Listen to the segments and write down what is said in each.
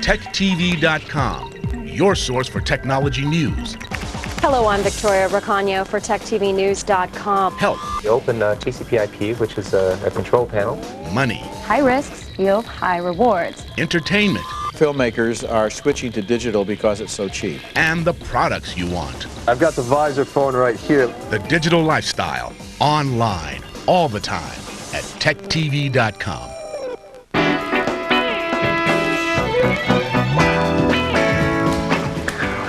techtv.com, your source for technology news. Hello, I'm Victoria Racano for TechTVNews.com. Health. You open TCP/IP, which is a control panel. Money. High risks yield high rewards. Entertainment. Filmmakers are switching to digital because it's so cheap. And the products you want. I've got the visor phone right here. The digital lifestyle. Online. All the time. At techtv.com.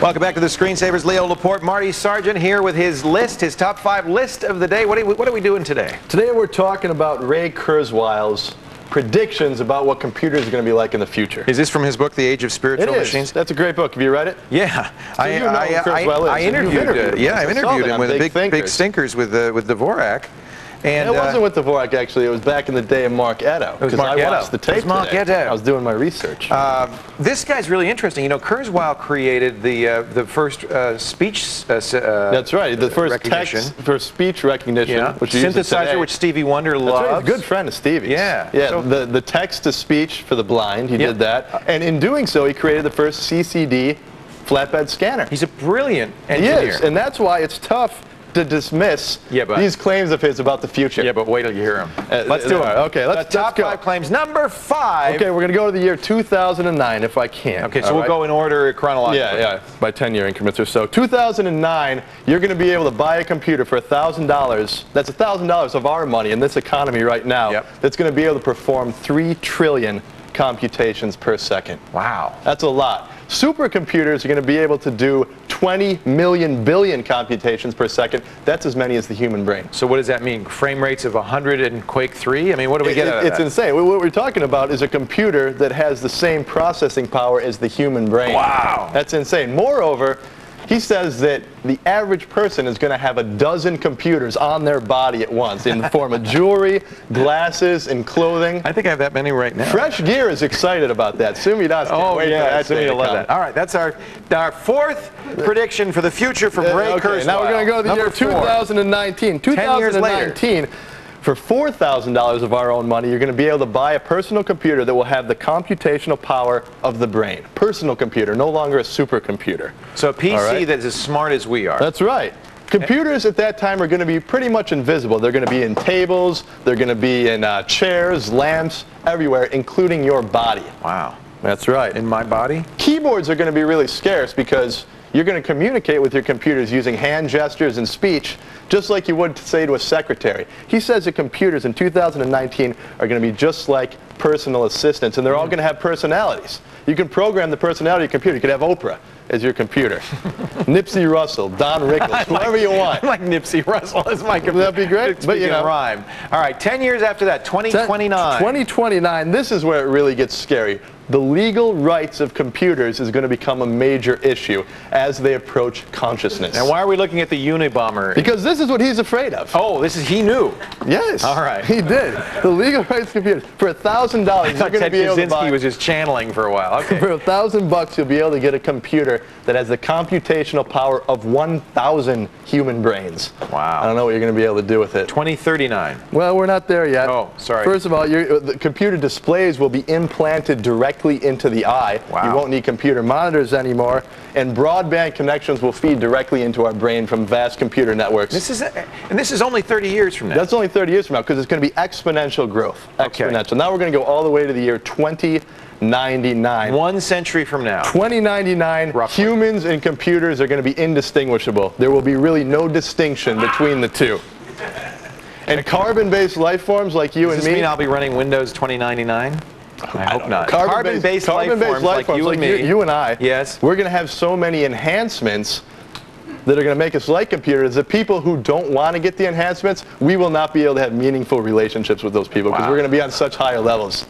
Welcome back to the Screensavers. Leo Laporte, Marty Sargent here with his list, his top 5 list of the day. What are we doing today? Today we're talking about Ray Kurzweil's predictions about what computers are going to be like in the future. Is this from his book, The Age of Spiritual Machines? That's a great book. Have you read it? Yeah. So I interviewed him with the big stinkers with Dvorak. And it wasn't with Dvorak, actually. It was back in the day of Mark Edo. It was Mark I Edo. watched the tape today. I was doing my research. This guy's really interesting. You know, Kurzweil created the first speech that's right. The first text for speech recognition, which synthesizer, which Stevie Wonder loves. That's right. He's a good friend of Stevie's. Yeah. Yeah. So, the text to speech for the blind. He did that, and in doing so, he created the first CCD flatbed scanner. He's a brilliant engineer. He is, and that's why it's tough to dismiss these claims of his about the future. Yeah, but wait till you hear them. Let's do it. Okay, let's top go. 5 claims. Number 5. Okay, we're going to go to the year 2009 if I can. Okay, so we'll go in order chronologically. Yeah, by 10-year increments or so. 2009, you're going to be able to buy a computer for $1,000. That's $1,000 of our money in this economy right now. That's going to be able to perform 3 trillion computations per second. Wow. That's a lot. Supercomputers are going to be able to do 20 million billion computations per second. That's as many as the human brain. So what does that mean? Frame rates of 100 in Quake 3? I mean, what do we get out of that? It's insane. What we're talking about is a computer that has the same processing power as the human brain. Wow. That's insane. Moreover, he says that the average person is going to have a dozen computers on their body at once in the form of jewelry, glasses, and clothing. I think I have that many right now. Fresh Gear is excited about that. Sumi Das can't wait for that day to come. All right, that's our 4th prediction for the future from Ray Kurzweil. Now we're going to go to the year 2019. 10 years later. 2019. For $4,000 of our own money, you're going to be able to buy a personal computer that will have the computational power of the brain. Personal computer, no longer a supercomputer. So a PC that's as smart as we are. That's right. Computers at that time are going to be pretty much invisible. They're going to be in tables, they're going to be in chairs, lamps, everywhere, including your body. Wow. That's right. In my body? Keyboards are going to be really scarce because you're going to communicate with your computers using hand gestures and speech, just like you would say to a secretary. He says that computers in 2019 are going to be just like personal assistants, and they're all going to have personalities. You can program the personality of your computer. You could have Oprah as your computer. Nipsey Russell, Don Rickles, whoever you want. I like Nipsey Russell as my computer. Would that be great? But you know, rhyme. All right, 10 years after that, 2029. 2029, this is where it really gets scary. The legal rights of computers is going to become a major issue as they approach consciousness. And why are we looking at the Unabomber? Because this is what he's afraid of. Oh, he knew. Yes. All right. He did. The legal rights of computers. For $1,000, you're going to be able to buy. He was just channeling for a while. Okay. For $1,000, you'll be able to get a computer that has the computational power of 1,000 human brains. Wow. I don't know what you're going to be able to do with it. 2039. Well, we're not there yet. Oh, sorry. First of all, the computer displays will be implanted directly into the eye. Wow. You won't need computer monitors anymore, and broadband connections will feed directly into our brain from vast computer networks. This is only 30 years from now. That's only 30 years from now because it's going to be exponential growth. Exponential. Now we're going to go all the way to the year 2099. 1 century from now. 2099, roughly. Humans and computers are going to be indistinguishable. There will be really no distinction between the two. And carbon-based life forms like you and me. Does this mean I'll be running Windows 2099? I hope not. Carbon-based life forms like you and me. You and I. Yes. We're going to have so many enhancements that are going to make us like computers that people who don't want to get the enhancements, we will not be able to have meaningful relationships with those people because we're going to be on such higher levels.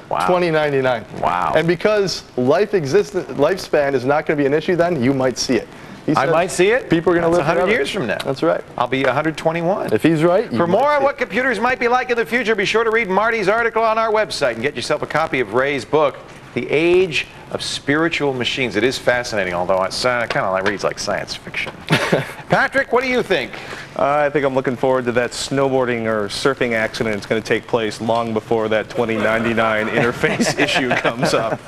Wow. 2099. Wow. And because lifespan is not going to be an issue then, you might see it. I might see it. People are going to live 100 forever. years from now. That's right. I'll be 121. If he's right. For more on what computers might be like in the future, be sure to read Marty's article on our website and get yourself a copy of Ray's book, The Age of Spiritual Machines. It is fascinating, although it kind of reads like science fiction. Patrick, what do you think? I think I'm looking forward to that snowboarding or surfing accident that's going to take place long before that 2099 interface issue comes up.